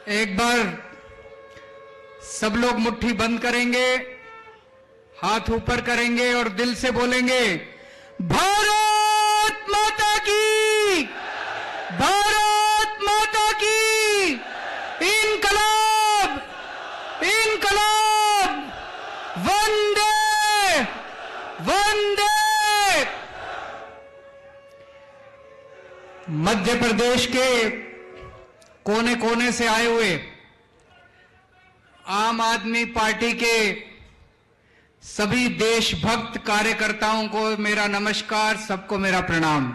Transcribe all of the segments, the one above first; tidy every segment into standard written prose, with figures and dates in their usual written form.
एक बार सब लोग मुट्ठी बंद करेंगे, हाथ ऊपर करेंगे और दिल से बोलेंगे, भारत माता की, भारत माता की, इनकलाब, इनकलाब, वंदे वंदे। मध्य प्रदेश के कोने कोने से आए हुए आम आदमी पार्टी के सभी देशभक्त कार्यकर्ताओं को मेरा नमस्कार, सबको मेरा प्रणाम।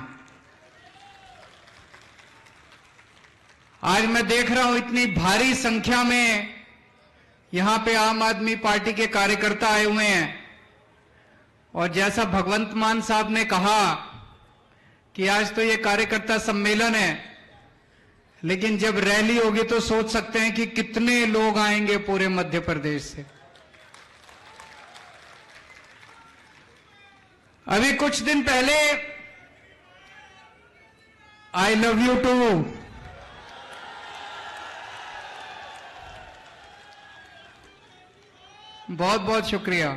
आज मैं देख रहा हूं इतनी भारी संख्या में यहां पे आम आदमी पार्टी के कार्यकर्ता आए हुए हैं और जैसा भगवंत मान साहब ने कहा कि आज तो ये कार्यकर्ता सम्मेलन है, लेकिन जब रैली होगी तो सोच सकते हैं कि कितने लोग आएंगे पूरे मध्य प्रदेश से। अभी कुछ दिन पहले आई लव यू टू बहुत बहुत शुक्रिया।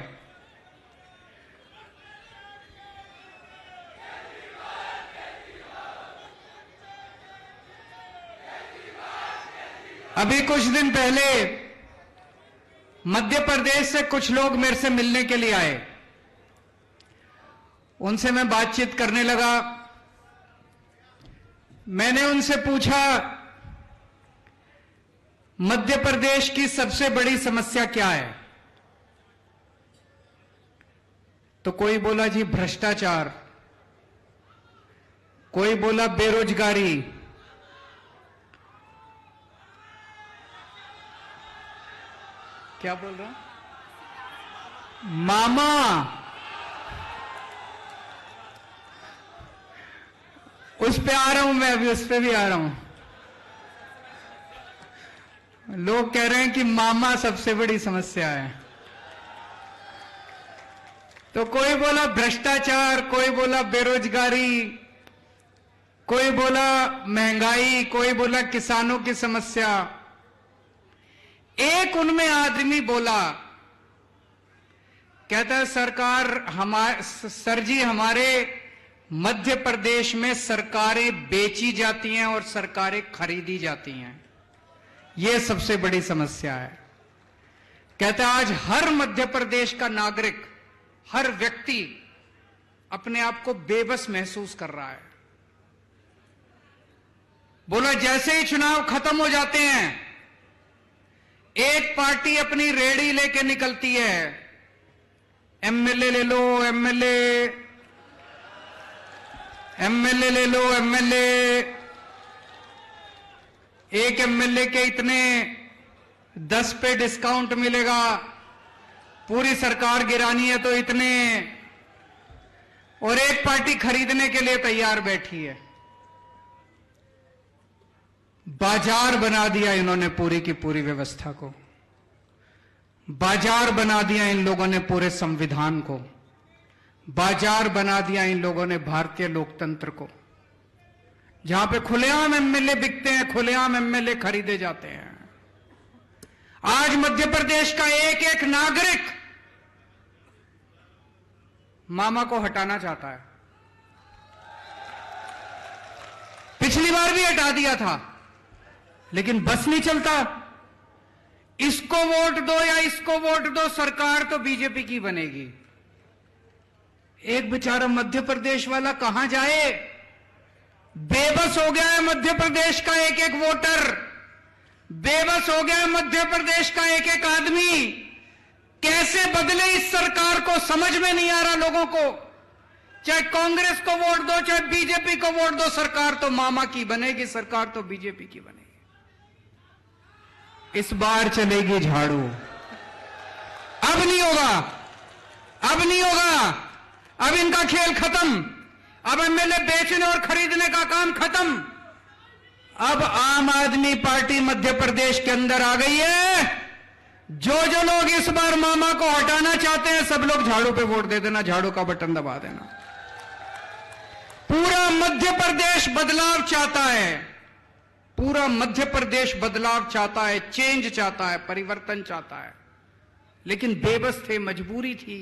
अभी कुछ दिन पहले मध्य प्रदेश से कुछ लोग मेरे से मिलने के लिए आए, उनसे मैं बातचीत करने लगा। मैंने उनसे पूछा, मध्य प्रदेश की सबसे बड़ी समस्या क्या है? तो कोई बोला जी भ्रष्टाचार, कोई बोला बेरोजगारी, क्या बोल रहा मामा, उस पे आ रहा हूं मैं, अभी उस पे भी आ रहा हूं। लोग कह रहे हैं कि मामा सबसे बड़ी समस्या है। तो कोई बोला भ्रष्टाचार, कोई बोला बेरोजगारी, कोई बोला महंगाई, कोई बोला किसानों की समस्या। एक उनमें आदमी बोला, कहता है सरकार सर जी, हमारे मध्य प्रदेश में सरकारें बेची जाती हैं और सरकारें खरीदी जाती हैं, यह सबसे बड़ी समस्या है। कहता है आज हर मध्य प्रदेश का नागरिक, हर व्यक्ति अपने आप को बेबस महसूस कर रहा है। बोला जैसे ही चुनाव खत्म हो जाते हैं, एक पार्टी अपनी रेडी लेके निकलती है, एमएलए ले लो, एमएलए ले लो, एमएलए, एक एमएलए के इतने 10 पे डिस्काउंट मिलेगा, पूरी सरकार गिरानी है तो इतने, और एक पार्टी खरीदने के लिए तैयार बैठी है। बाजार बना दिया इन्होंने पूरी की पूरी व्यवस्था को, बाजार बना दिया इन लोगों ने पूरे संविधान को, बाजार बना दिया इन लोगों ने भारतीय लोकतंत्र को। जहां पे खुलेआम एमएलए बिकते हैं, खुलेआम एमएलए खरीदे जाते हैं। आज मध्य प्रदेश का एक एक नागरिक मामा को हटाना चाहता है। पिछली बार भी हटा दिया था, लेकिन बस नहीं चलता। इसको वोट दो या इसको वोट दो, सरकार तो बीजेपी की बनेगी। एक बेचारा मध्य प्रदेश वाला कहां जाए? बेबस हो गया है मध्य प्रदेश का एक एक वोटर, बेबस हो गया है मध्य प्रदेश का एक एक आदमी। कैसे बदले इस सरकार को समझ में नहीं आ रहा लोगों को। चाहे कांग्रेस को वोट दो, चाहे बीजेपी को वोट दो, सरकार तो मामा की बनेगी, सरकार तो बीजेपी की बनेगी। इस बार चलेगी झाड़ू। अब नहीं होगा, अब नहीं होगा, अब इनका खेल खत्म। अब एमएलए बेचने और खरीदने का काम खत्म। अब आम आदमी पार्टी मध्य प्रदेश के अंदर आ गई है। जो लोग इस बार मामा को हटाना चाहते हैं, सब लोग झाड़ू पे वोट दे देना, झाड़ू का बटन दबा देना। पूरा मध्य प्रदेश बदलाव चाहता है। पूरा मध्य प्रदेश बदलाव चाहता है, चेंज चाहता है, परिवर्तन चाहता है, लेकिन बेबस थे, मजबूरी थी,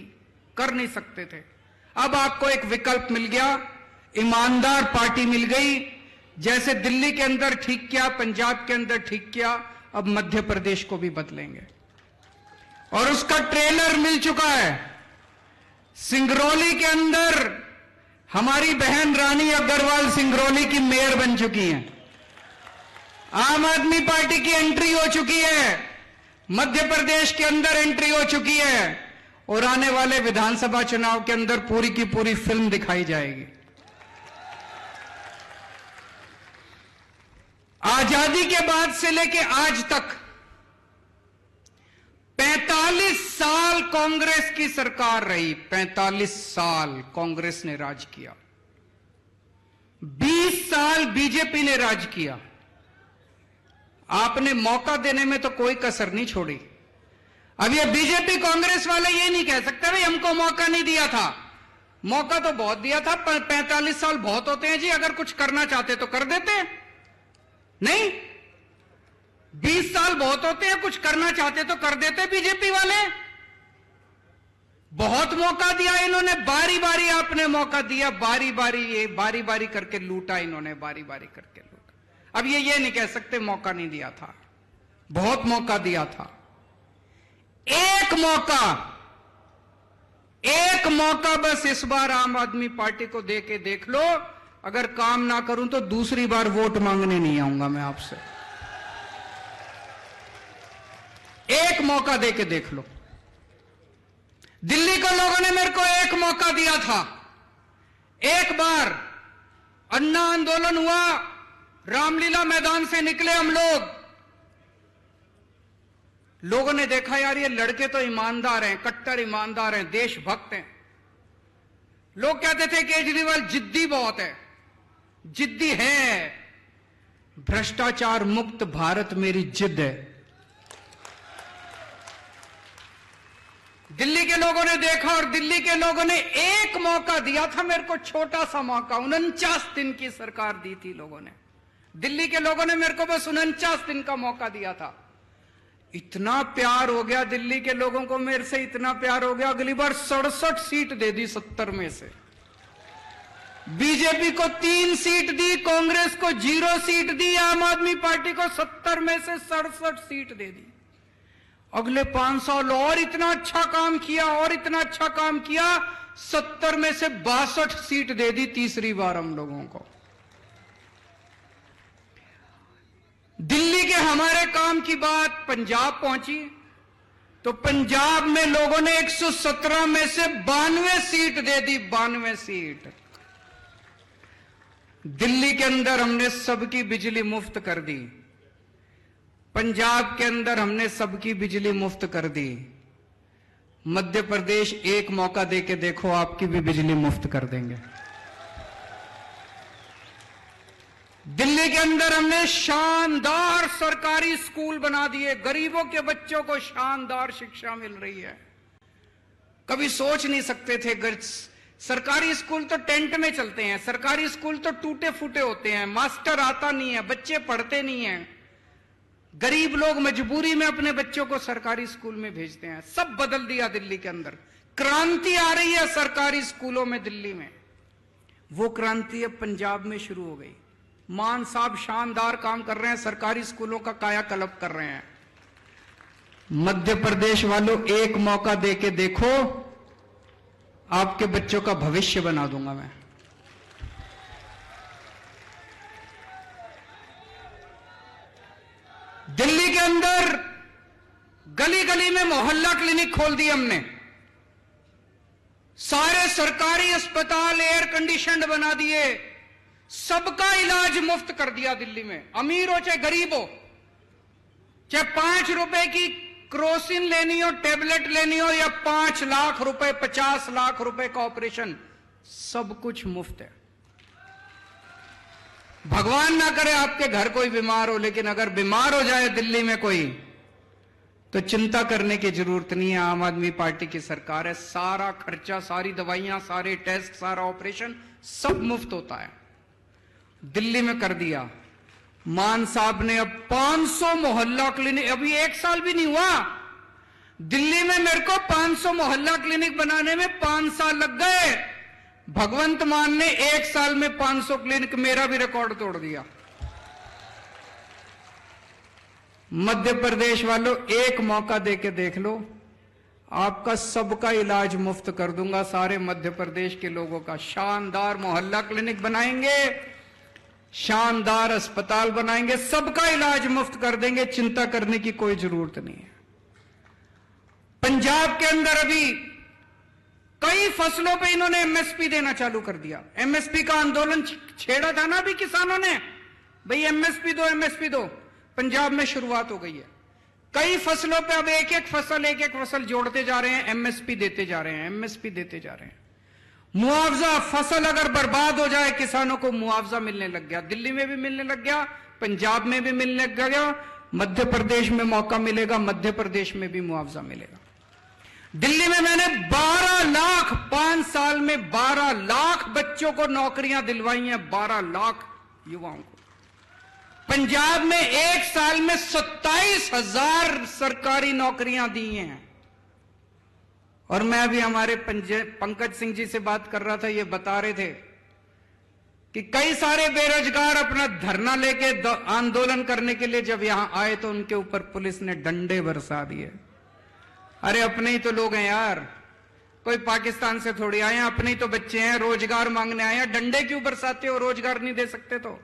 कर नहीं सकते थे। अब आपको एक विकल्प मिल गया, ईमानदार पार्टी मिल गई। जैसे दिल्ली के अंदर ठीक किया, पंजाब के अंदर ठीक किया, अब मध्य प्रदेश को भी बदलेंगे। और उसका ट्रेलर मिल चुका है। सिंगरौली के अंदर हमारी बहन रानी अग्रवाल सिंगरौली की मेयर बन चुकी हैं। आम आदमी पार्टी की एंट्री हो चुकी है, मध्य प्रदेश के अंदर एंट्री हो चुकी है, और आने वाले विधानसभा चुनाव के अंदर पूरी की पूरी फिल्म दिखाई जाएगी। आजादी के बाद से लेके आज तक 45 साल कांग्रेस की सरकार रही। 45 साल कांग्रेस ने राज किया, 20 साल बीजेपी ने राज किया। आपने मौका देने में तो कोई कसर नहीं छोड़ी। अब ये बीजेपी कांग्रेस वाले ये नहीं कह सकते भाई हमको मौका नहीं दिया था। मौका तो बहुत दिया था, 45 साल बहुत होते हैं जी। अगर कुछ करना चाहते तो कर देते, नहीं 20 साल बहुत होते हैं, कुछ करना चाहते तो कर देते। बीजेपी वाले बहुत मौका दिया इन्होंने, बारी बारी आपने मौका दिया, बारी बारी करके लूटा इन्होंने, बारी बारी करके लूटा। अब ये नहीं कह सकते मौका नहीं दिया था, बहुत मौका दिया था। एक मौका बस इस बार आम आदमी पार्टी को दे के देख लो। अगर काम ना करूं तो दूसरी बार वोट मांगने नहीं आऊंगा मैं आपसे। एक मौका दे के देख लो। दिल्ली के लोगों ने मेरे को एक मौका दिया था। एक बार अन्ना आंदोलन हुआ, रामलीला मैदान से निकले हम लोगों ने देखा यार ये लड़के तो ईमानदार हैं, कट्टर ईमानदार हैं, देशभक्त हैं। लोग कहते थे केजरीवाल जिद्दी बहुत है, जिद्दी है। भ्रष्टाचार मुक्त भारत मेरी जिद है। दिल्ली के लोगों ने देखा और दिल्ली के लोगों ने एक मौका दिया था मेरे को, छोटा सा मौका। 49 दिन की सरकार दी थी लोगों ने। दिल्ली के लोगों ने मेरे को बस 49 दिन का मौका दिया था। इतना प्यार हो गया दिल्ली के लोगों को मेरे से, इतना प्यार हो गया, अगली बार 67 सीट दे दी 70 में से। बीजेपी को 3 सीट दी, कांग्रेस को 0 सीट दी, आम आदमी पार्टी को 70 में से 67 सीट दे दी। अगले 5 साल और इतना अच्छा काम किया, और इतना अच्छा काम किया, 70 में से 62 सीट दे दी तीसरी बार हम लोगों को। दिल्ली के हमारे काम की बात पंजाब पहुंची तो पंजाब में लोगों ने 117 में से 92 सीट दे दी, 92 सीट। दिल्ली के अंदर हमने सबकी बिजली मुफ्त कर दी, पंजाब के अंदर हमने सबकी बिजली मुफ्त कर दी। मध्य प्रदेश एक मौका देके देखो, आपकी भी बिजली मुफ्त कर देंगे। दिल्ली के अंदर हमने शानदार सरकारी स्कूल बना दिए, गरीबों के बच्चों को शानदार शिक्षा मिल रही है। कभी सोच नहीं सकते थे, सरकारी स्कूल तो टेंट में चलते हैं, सरकारी स्कूल तो टूटे फूटे होते हैं, मास्टर आता नहीं है, बच्चे पढ़ते नहीं हैं, गरीब लोग मजबूरी में अपने बच्चों को सरकारी स्कूल में भेजते हैं। सब बदल दिया दिल्ली के अंदर। क्रांति आ रही है सरकारी स्कूलों में दिल्ली में। वो क्रांति अब पंजाब में शुरू हो गई। मान साहब शानदार काम कर रहे हैं, सरकारी स्कूलों का कायाकल्प कर रहे हैं। मध्य प्रदेश वालों एक मौका देके देखो, आपके बच्चों का भविष्य बना दूंगा मैं। दिल्ली के अंदर गली गली में मोहल्ला क्लिनिक खोल दिए हमने, सारे सरकारी अस्पताल एयर कंडीशनड बना दिए, सबका इलाज मुफ्त कर दिया दिल्ली में। अमीर हो चाहे गरीब हो, चाहे 5 रुपए की क्रोसिन लेनी हो, टेबलेट लेनी हो, या 5 लाख रुपए 50 लाख रुपए का ऑपरेशन, सब कुछ मुफ्त है। भगवान ना करे आपके घर कोई बीमार हो, लेकिन अगर बीमार हो जाए दिल्ली में कोई, तो चिंता करने की जरूरत नहीं है। आम आदमी पार्टी की सरकार है, सारा खर्चा, सारी दवाइयां, सारे टेस्ट, सारा ऑपरेशन सब मुफ्त होता है। दिल्ली में कर दिया। मान साहब ने अब 500 मोहल्ला क्लिनिक, अभी 1 साल भी नहीं हुआ, दिल्ली में मेरे को 500 मोहल्ला क्लिनिक बनाने में 5 साल लग गए। भगवंत मान ने 1 साल में 500 क्लिनिक, मेरा भी रिकॉर्ड तोड़ दिया। मध्य प्रदेश वालों, एक मौका देके देख लो, आपका सबका इलाज मुफ्त कर दूंगा। सारे मध्य प्रदेश के लोगों का शानदार मोहल्ला क्लिनिक बनाएंगे, शानदार अस्पताल बनाएंगे, सबका इलाज मुफ्त कर देंगे, चिंता करने की कोई जरूरत नहीं है। पंजाब के अंदर अभी कई फसलों पे इन्होंने एमएसपी देना चालू कर दिया। एमएसपी का आंदोलन छेड़ा था ना अभी किसानों ने, भाई एमएसपी दो, एमएसपी दो। पंजाब में शुरुआत हो गई है, कई फसलों पे अब एक एक फसल जोड़ते जा रहे हैं, एमएसपी देते जा रहे हैं, एमएसपी देते जा रहे हैं। मुआवजा, फसल अगर बर्बाद हो जाए किसानों को मुआवजा मिलने लग गया, दिल्ली में भी मिलने लग गया, पंजाब में भी मिलने लग गया, मध्य प्रदेश में मौका मिलेगा, मध्य प्रदेश में भी मुआवजा मिलेगा। दिल्ली में मैंने 12 लाख, 5 साल में 12 लाख बच्चों को नौकरियां दिलवाई हैं, 12 लाख युवाओं को। पंजाब में 1 साल में 27,000 सरकारी नौकरियां दी हैं। और मैं अभी हमारे पंकज सिंह जी से बात कर रहा था, ये बता रहे थे कि कई सारे बेरोजगार अपना धरना लेके आंदोलन करने के लिए जब यहां आए तो उनके ऊपर पुलिस ने डंडे बरसा दिए। अरे अपने ही तो लोग हैं यार, कोई पाकिस्तान से थोड़ी आए हैं, अपने ही तो बच्चे हैं, रोजगार मांगने आए हैं, डंडे क्यों बरसाते हो? रोजगार नहीं दे सकते तो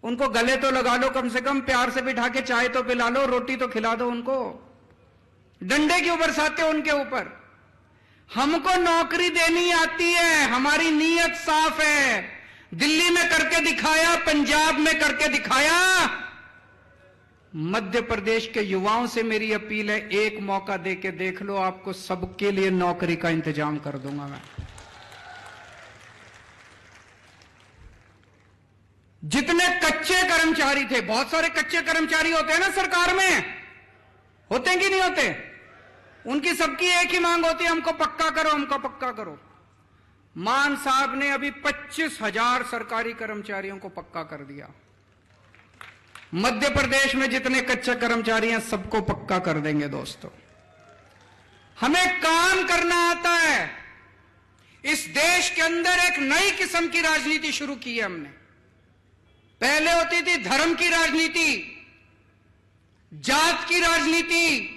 उनको गले तो लगा लो, कम से कम प्यार से बिठा के चाय तो पिला लो, रोटी तो खिला दो उनको, डंडे क्यों बरसाते हो उनके ऊपर? हमको नौकरी देनी आती है, हमारी नीयत साफ है। दिल्ली में करके दिखाया, पंजाब में करके दिखाया। मध्य प्रदेश के युवाओं से मेरी अपील है, एक मौका देके देख लो, आपको सबके लिए नौकरी का इंतजाम कर दूंगा मैं। जितने कच्चे कर्मचारी थे, बहुत सारे कच्चे कर्मचारी होते हैं ना सरकार में, होते हैं कि नहीं होते? उनकी सबकी एक ही मांग होती है, हमको पक्का करो, हमको पक्का करो। मान साहब ने अभी 25,000 सरकारी कर्मचारियों को पक्का कर दिया। मध्य प्रदेश में जितने कच्चे कर्मचारी हैं सबको पक्का कर देंगे दोस्तों। हमें काम करना आता है। इस देश के अंदर एक नई किस्म की राजनीति शुरू की है हमने। पहले होती थी धर्म की राजनीति, जात की राजनीति,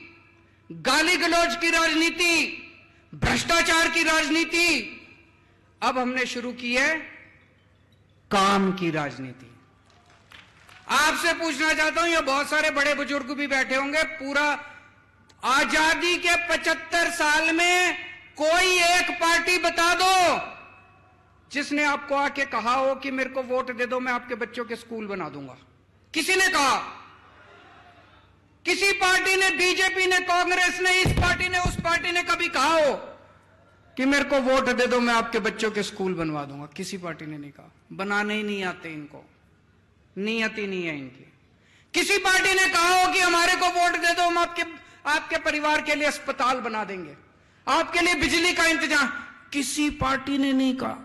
गाली गलौज की राजनीति, भ्रष्टाचार की राजनीति। अब हमने शुरू की है काम की राजनीति। आपसे पूछना चाहता हूं, ये बहुत सारे बड़े बुजुर्ग भी बैठे होंगे, पूरा आजादी के 75 साल में कोई एक पार्टी बता दो जिसने आपको आके कहा हो कि मेरे को वोट दे दो, मैं आपके बच्चों के स्कूल बना दूंगा। किसी ने कहा? किसी पार्टी ने, बीजेपी ने, कांग्रेस ने, इस पार्टी ने, उस पार्टी ने कभी कहा हो कि मेरे को वोट दे दो, मैं आपके बच्चों के स्कूल बनवा दूंगा? किसी पार्टी ने नहीं कहा। बनाने ही नहीं आते इनको, नीयत ही नहीं है इनकी। किसी पार्टी ने कहा हो कि हमारे को वोट दे दो, हम आपके परिवार के लिए अस्पताल बना देंगे, आपके लिए बिजली का इंतजाम? किसी पार्टी ने नहीं कहा।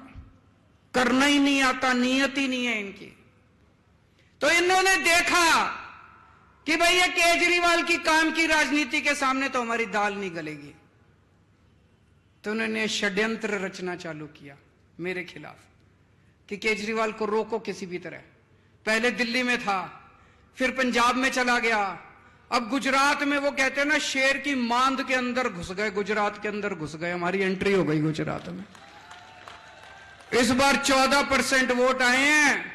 करना ही नहीं आता, नीयत ही नहीं है इनकी। तो इन्होंने देखा कि भाई ये केजरीवाल की काम की राजनीति के सामने तो हमारी दाल नहीं गलेगी, तो उन्होंने षड्यंत्र रचना चालू किया मेरे खिलाफ कि केजरीवाल को रोको किसी भी तरह। पहले दिल्ली में था, फिर पंजाब में चला गया, अब गुजरात में वो कहते हैं ना, शेर की मांद के अंदर घुस गए, गुजरात के अंदर घुस गए, हमारी एंट्री हो गई गुजरात में। इस बार 14% वोट आए हैं।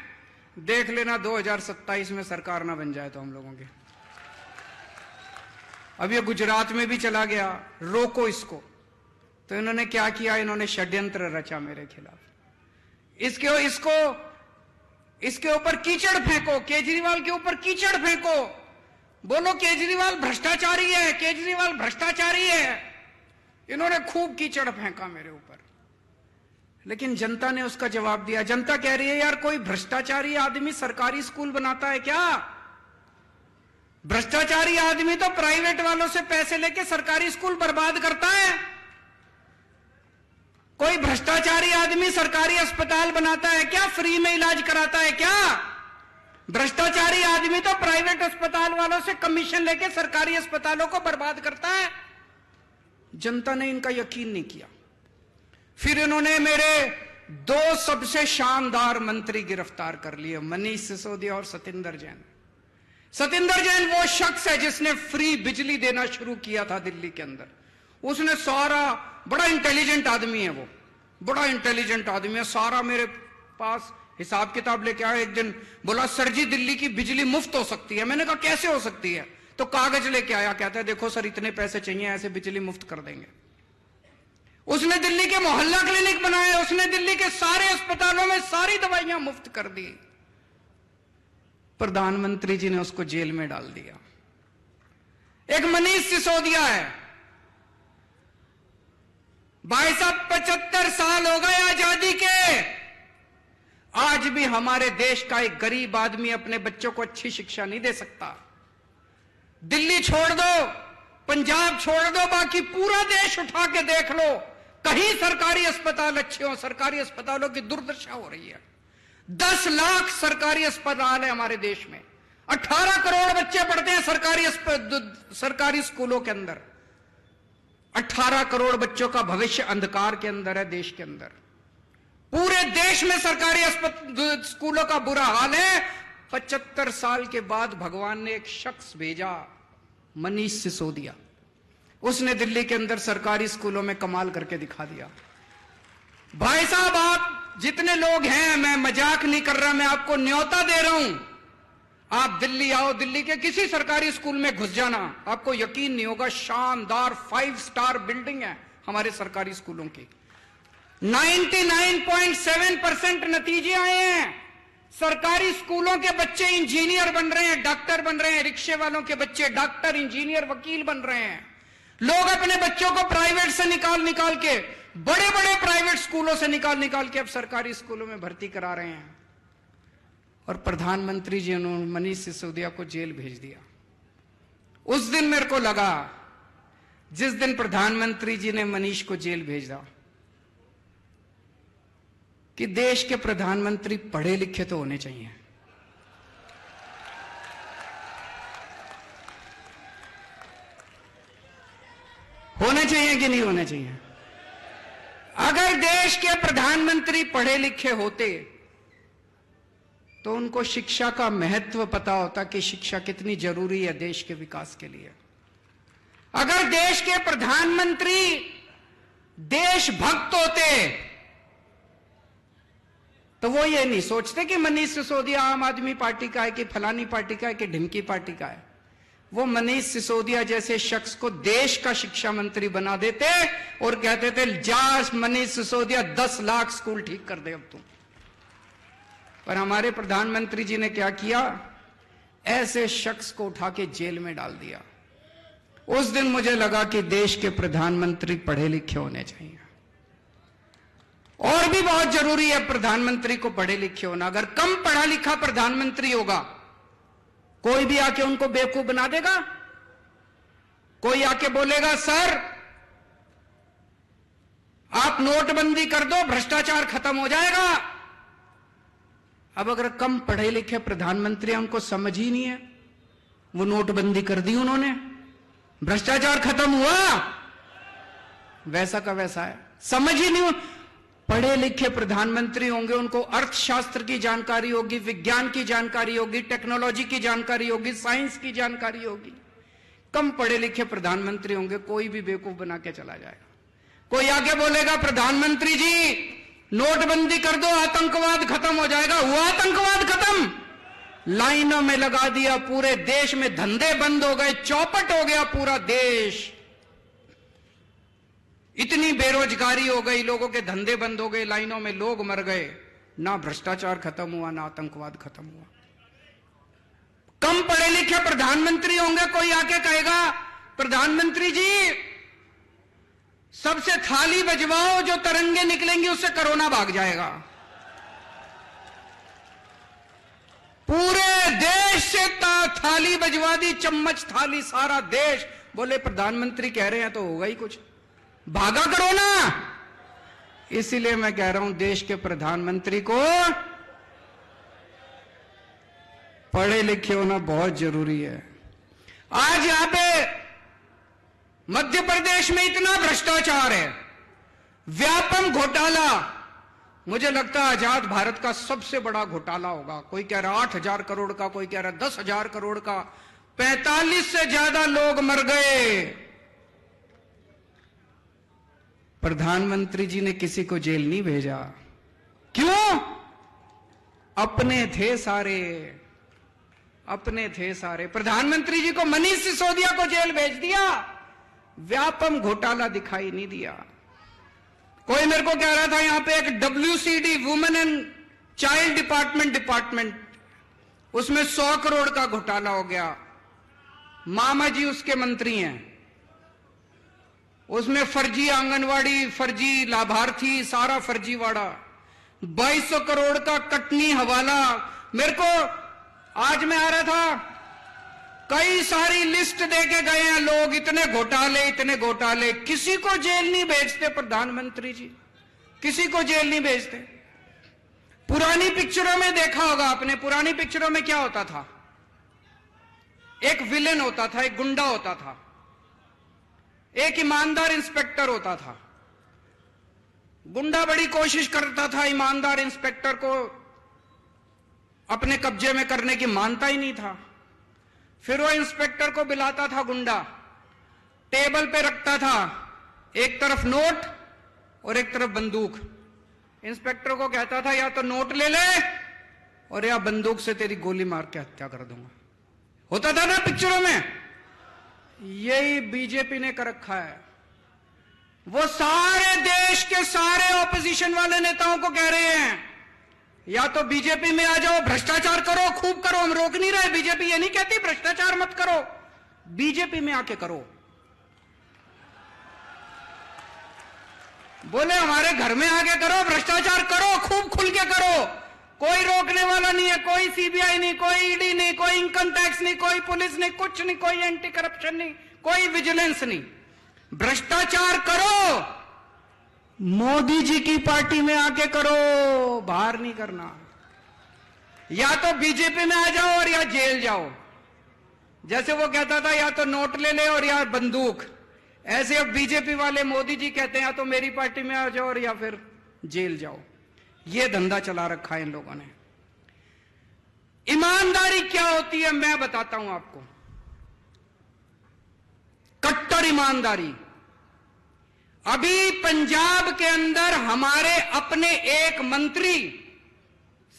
देख लेना 2027 में सरकार ना बन जाए तो हम लोगों के। अब ये गुजरात में भी चला गया, रोको इसको। तो इन्होंने क्या किया? इन्होंने षड्यंत्र रचा मेरे खिलाफ। इसके ऊपर कीचड़ फेंको, केजरीवाल के ऊपर कीचड़ फेंको, बोलो केजरीवाल भ्रष्टाचारी है, केजरीवाल भ्रष्टाचारी है। इन्होंने खूब कीचड़ फेंका मेरे ऊपर, लेकिन जनता ने उसका जवाब दिया। जनता कह रही है यार, कोई भ्रष्टाचारी आदमी सरकारी स्कूल बनाता है क्या? भ्रष्टाचारी आदमी तो प्राइवेट वालों से पैसे लेके सरकारी स्कूल बर्बाद करता है। कोई भ्रष्टाचारी आदमी सरकारी अस्पताल बनाता है क्या? फ्री में इलाज कराता है क्या? भ्रष्टाचारी आदमी तो प्राइवेट अस्पताल वालों से कमीशन लेके सरकारी अस्पतालों को बर्बाद करता है। जनता ने इनका यकीन नहीं किया। फिर इन्होंने मेरे दो सबसे शानदार मंत्री गिरफ्तार कर लिए, मनीष सिसोदिया और सतिंदर जैन। सतिंदर जैन वो शख्स है जिसने फ्री बिजली देना शुरू किया था दिल्ली के अंदर। उसने सारा, बड़ा इंटेलिजेंट आदमी है वो, बड़ा इंटेलिजेंट आदमी है, सारा मेरे पास हिसाब किताब लेके आया। एक दिन बोला सर जी दिल्ली की बिजली मुफ्त हो सकती है। मैंने कहा कैसे हो सकती है? तो कागज लेके आया, कहता है देखो सर इतने पैसे चाहिए, ऐसे बिजली मुफ्त कर देंगे। उसने दिल्ली के मोहल्ला क्लिनिक बनाए, उसने दिल्ली के सारे अस्पतालों में सारी दवाइयां मुफ्त कर दी। प्रधानमंत्री जी ने उसको जेल में डाल दिया। एक मनीष सिसोदिया है, भाई साहब 75 साल हो गए आजादी के, आज भी हमारे देश का एक गरीब आदमी अपने बच्चों को अच्छी शिक्षा नहीं दे सकता। दिल्ली छोड़ दो, पंजाब छोड़ दो, बाकी पूरा देश उठा के देख लो, कहीं सरकारी अस्पताल अच्छे हो। सरकारी अस्पतालों की दुर्दशा हो रही है। 10 लाख सरकारी अस्पताल है हमारे देश में, 18 करोड़ बच्चे पढ़ते हैं सरकारी स्कूलों के अंदर। 18 करोड़ बच्चों का भविष्य अंधकार के अंदर है देश के अंदर। पूरे देश में सरकारी स्कूलों का बुरा हाल है। 75 साल के बाद भगवान ने एक शख्स भेजा, मनीष सिसोदिया। उसने दिल्ली के अंदर सरकारी स्कूलों में कमाल करके दिखा दिया। भाई साहब आप जितने लोग हैं, मैं मजाक नहीं कर रहा, मैं आपको न्योता दे रहा हूं, आप दिल्ली आओ, दिल्ली के किसी सरकारी स्कूल में घुस जाना, आपको यकीन नहीं होगा, शानदार 5 स्टार बिल्डिंग है हमारे सरकारी स्कूलों की। 99.7% नतीजे आए हैं। सरकारी स्कूलों के बच्चे इंजीनियर बन रहे हैं, डॉक्टर बन रहे हैं, रिक्शे वालों के बच्चे डॉक्टर, इंजीनियर, वकील बन रहे हैं। लोग अपने बच्चों को प्राइवेट से निकाल के, बड़े बड़े प्राइवेट स्कूलों से निकाल के अब सरकारी स्कूलों में भर्ती करा रहे हैं। और प्रधानमंत्री जी ने मनीष सिसोदिया को जेल भेज दिया। उस दिन मेरे को लगा, जिस दिन प्रधानमंत्री जी ने मनीष को जेल भेजा, कि देश के प्रधानमंत्री पढ़े लिखे तो होने चाहिए। होने चाहिए कि नहीं होने चाहिए? अगर देश के प्रधानमंत्री पढ़े लिखे होते तो उनको शिक्षा का महत्व पता होता कि शिक्षा कितनी जरूरी है देश के विकास के लिए। अगर देश के प्रधानमंत्री देशभक्त होते तो वो ये नहीं सोचते कि मनीष सिसोदिया आम आदमी पार्टी का है कि फलानी पार्टी का है कि ढिमकी पार्टी का है। वो मनीष सिसोदिया जैसे शख्स को देश का शिक्षा मंत्री बना देते और कहते थे जा मनीष सिसोदिया 10 लाख स्कूल ठीक कर दे अब तुम। पर हमारे प्रधानमंत्री जी ने क्या किया? ऐसे शख्स को उठा के जेल में डाल दिया। उस दिन मुझे लगा कि देश के प्रधानमंत्री पढ़े लिखे होने चाहिए। और भी बहुत जरूरी है प्रधानमंत्री को पढ़े लिखे होना। अगर कम पढ़ा लिखा प्रधानमंत्री होगा, कोई भी आके उनको बेवकूफ बना देगा। कोई आके बोलेगा सर आप नोटबंदी कर दो, भ्रष्टाचार खत्म हो जाएगा। अब अगर कम पढ़े लिखे प्रधानमंत्री, उनको समझ ही नहीं है, वो नोटबंदी कर दी उन्होंने, भ्रष्टाचार खत्म हुआ, वैसा का वैसा है, समझ ही नहीं। पढ़े लिखे प्रधानमंत्री होंगे, उनको अर्थशास्त्र की जानकारी होगी, विज्ञान की जानकारी होगी, टेक्नोलॉजी की जानकारी होगी, साइंस की जानकारी होगी। कम पढ़े लिखे प्रधानमंत्री होंगे, कोई भी बेवकूफ बना के चला जाएगा। कोई आगे बोलेगा प्रधानमंत्री जी नोटबंदी कर दो, आतंकवाद खत्म हो जाएगा। हुआ आतंकवाद खत्म? लाइनों में लगा दिया, पूरे देश में धंधे बंद हो गए, चौपट हो गया पूरा देश। इतनी बेरोजगारी हो गई, लोगों के धंधे बंद हो गए, लाइनों में लोग मर गए। ना भ्रष्टाचार खत्म हुआ, ना आतंकवाद खत्म हुआ। कम पढ़े लिखे प्रधानमंत्री होंगे, कोई आके कहेगा प्रधानमंत्री जी सबसे थाली बजवाओ, जो तरंगे निकलेंगी उससे कोरोना भाग जाएगा। पूरे देश से थाली बजवा दी, चम्मच थाली, सारा देश। बोले प्रधानमंत्री कह रहे हैं तो होगा ही कुछ, भागा कोरोना। इसीलिए मैं कह रहा हूं देश के प्रधानमंत्री को पढ़े लिखे होना बहुत जरूरी है। आज यहां पे मध्य प्रदेश में इतना भ्रष्टाचार है, व्यापम घोटाला, मुझे लगता है आजाद भारत का सबसे बड़ा घोटाला होगा। कोई कह रहा 8,000 करोड़ का, कोई कह रहा 10,000 करोड़ का। 45 से ज्यादा लोग मर गए। प्रधानमंत्री जी ने किसी को जेल नहीं भेजा। क्यों? अपने थे सारे, अपने थे सारे। प्रधानमंत्री जी को मनीष सिसोदिया को जेल भेज दिया, व्यापम घोटाला दिखाई नहीं दिया। कोई मेरे को कह रहा था यहां पे एक WCD, women and child department, उसमें 100 करोड़ का घोटाला हो गया। मामा जी उसके मंत्री हैं, उसमें फर्जी आंगनवाड़ी, फर्जी लाभार्थी, सारा फर्जीवाड़ा। 2200 करोड़ का कटनी हवाला। मेरे को आज मैं आ रहा था, कई सारी लिस्ट देके गए हैं लोग, इतने घोटाले, इतने घोटाले। किसी को जेल नहीं भेजते प्रधानमंत्री जी, किसी को जेल नहीं भेजते। पुरानी पिक्चरों में देखा होगा आपने, पुरानी पिक्चरों में क्या होता था? एक विलेन होता था, एक गुंडा होता था, एक ईमानदार इंस्पेक्टर होता था। गुंडा बड़ी कोशिश करता था ईमानदार इंस्पेक्टर को अपने कब्जे में करने की, मानता ही नहीं था। फिर वो इंस्पेक्टर को बुलाता था गुंडा, टेबल पे रखता था एक तरफ नोट और एक तरफ बंदूक। इंस्पेक्टर को कहता था या तो नोट ले ले और या बंदूक से तेरी गोली मार के हत्या कर दूंगा। होता था ना पिक्चरों में। यही बीजेपी ने कर रखा है। वो सारे देश के सारे ऑपोजिशन वाले नेताओं को कह रहे हैं या तो बीजेपी में आ जाओ, भ्रष्टाचार करो, खूब करो। हम रोक नहीं रहे, बीजेपी ये नहीं कहती भ्रष्टाचार मत करो, बीजेपी में आके करो। बोले हमारे घर में आके करो, भ्रष्टाचार करो, खूब खुल के करो, कोई रोकने वाला नहीं है। कोई CBI नहीं, कोई ED नहीं, कोई इनकम टैक्स नहीं, कोई पुलिस नहीं, कुछ नहीं, कोई एंटी करप्शन नहीं, कोई विजिलेंस नहीं। भ्रष्टाचार करो, मोदी जी की पार्टी में आके करो, बाहर नहीं करना। या तो बीजेपी में आ जाओ और या जेल जाओ। जैसे वो कहता था या तो नोट ले ले और या बंदूक, ऐसे अब बीजेपी वाले मोदी जी कहते हैं या तो मेरी पार्टी में आ जाओ और या फिर जेल जाओ। ये धंधा चला रखा है इन लोगों ने। ईमानदारी क्या होती है मैं बताता हूं आपको। कट्टर ईमानदारी। अभी पंजाब के अंदर हमारे अपने एक मंत्री,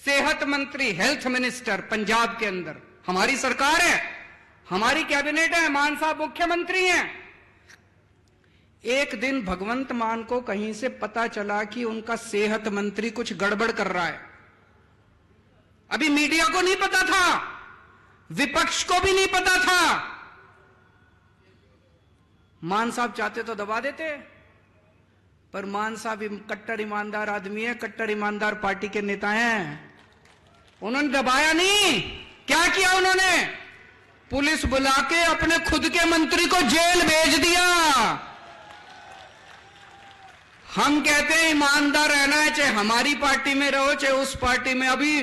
सेहत मंत्री, हेल्थ मिनिस्टर पंजाब के अंदर, हमारी सरकार है, हमारी कैबिनेट है, मान साहब मुख्यमंत्री हैं। एक दिन भगवंत मान को कहीं से पता चला कि उनका सेहत मंत्री कुछ गड़बड़ कर रहा है। अभी मीडिया को नहीं पता था, विपक्ष को भी नहीं पता था। मान साहब चाहते तो दबा देते, पर मान साहब कट्टर ईमानदार आदमी है, कट्टर ईमानदार पार्टी के नेता हैं। उन्होंने दबाया नहीं। क्या किया उन्होंने? पुलिस बुला के अपने खुद के मंत्री को जेल भेज दिया। हम कहते हैं ईमानदार रहना है, चाहे हमारी पार्टी में रहो चाहे उस पार्टी में। अभी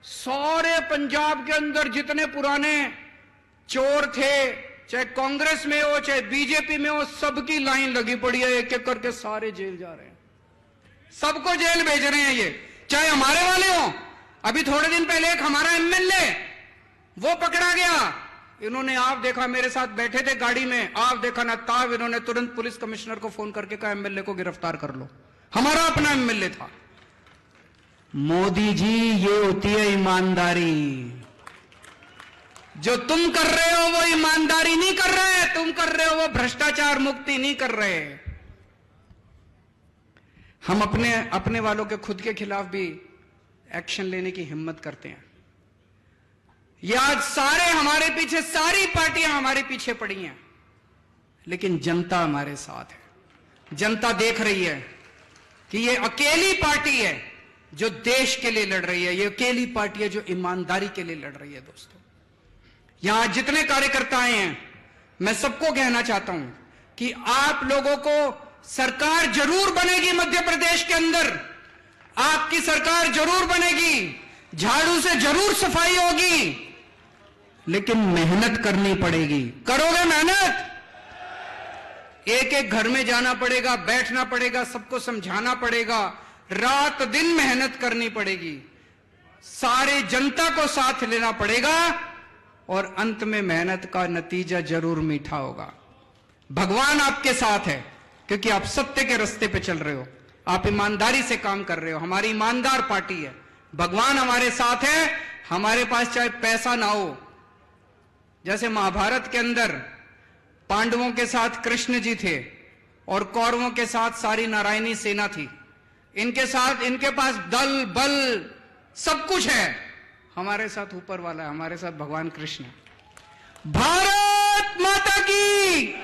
सारे पंजाब के अंदर जितने पुराने चोर थे, चाहे कांग्रेस में हो चाहे बीजेपी में हो, सबकी लाइन लगी पड़ी है, एक एक करके सारे जेल जा रहे हैं, सबको जेल भेज रहे हैं ये, चाहे हमारे वाले हो। अभी थोड़े दिन पहले एक हमारा MLA वो पकड़ा गया। इन्होंने आप देखा, मेरे साथ बैठे थे गाड़ी में, आप देखा ना ताब, इन्होंने तुरंत पुलिस कमिश्नर को फोन करके कहा MLA को गिरफ्तार कर लो। हमारा अपना MLA था। मोदी जी, ये होती है ईमानदारी। जो तुम कर रहे हो वो ईमानदारी नहीं कर रहे, तुम कर रहे हो वो भ्रष्टाचार मुक्ति नहीं कर रहे। हम अपने वालों के खुद के खिलाफ भी एक्शन लेने की हिम्मत करते हैं। ये आज सारे हमारे पीछे, सारी पार्टियां हमारे पीछे पड़ी हैं, लेकिन जनता हमारे साथ है। जनता देख रही है कि ये अकेली पार्टी है जो देश के लिए लड़ रही है, ये अकेली पार्टी है जो ईमानदारी के लिए लड़ रही है। दोस्तों, यहां जितने कार्यकर्ता आए हैं, मैं सबको कहना चाहता हूं कि आप लोगों को सरकार जरूर बनेगी मध्य प्रदेश के अंदर, आपकी सरकार जरूर बनेगी, झाड़ू से जरूर सफाई होगी, लेकिन मेहनत करनी पड़ेगी। करोगे मेहनत? एक एक घर में जाना पड़ेगा, बैठना पड़ेगा, सबको समझाना पड़ेगा, रात दिन मेहनत करनी पड़ेगी, सारे जनता को साथ लेना पड़ेगा और अंत में मेहनत का नतीजा जरूर मीठा होगा। भगवान आपके साथ है क्योंकि आप सत्य के रास्ते पे चल रहे हो, आप ईमानदारी से काम कर रहे हो। हमारी ईमानदार पार्टी है, भगवान हमारे साथ है। हमारे पास चाहे पैसा ना हो, जैसे महाभारत के अंदर पांडवों के साथ कृष्ण जी थे और कौरवों के साथ सारी नारायणी सेना थी, इनके साथ इनके पास दल बल सब कुछ है, हमारे साथ ऊपर वाला है, हमारे साथ भगवान कृष्ण है। भारत माता की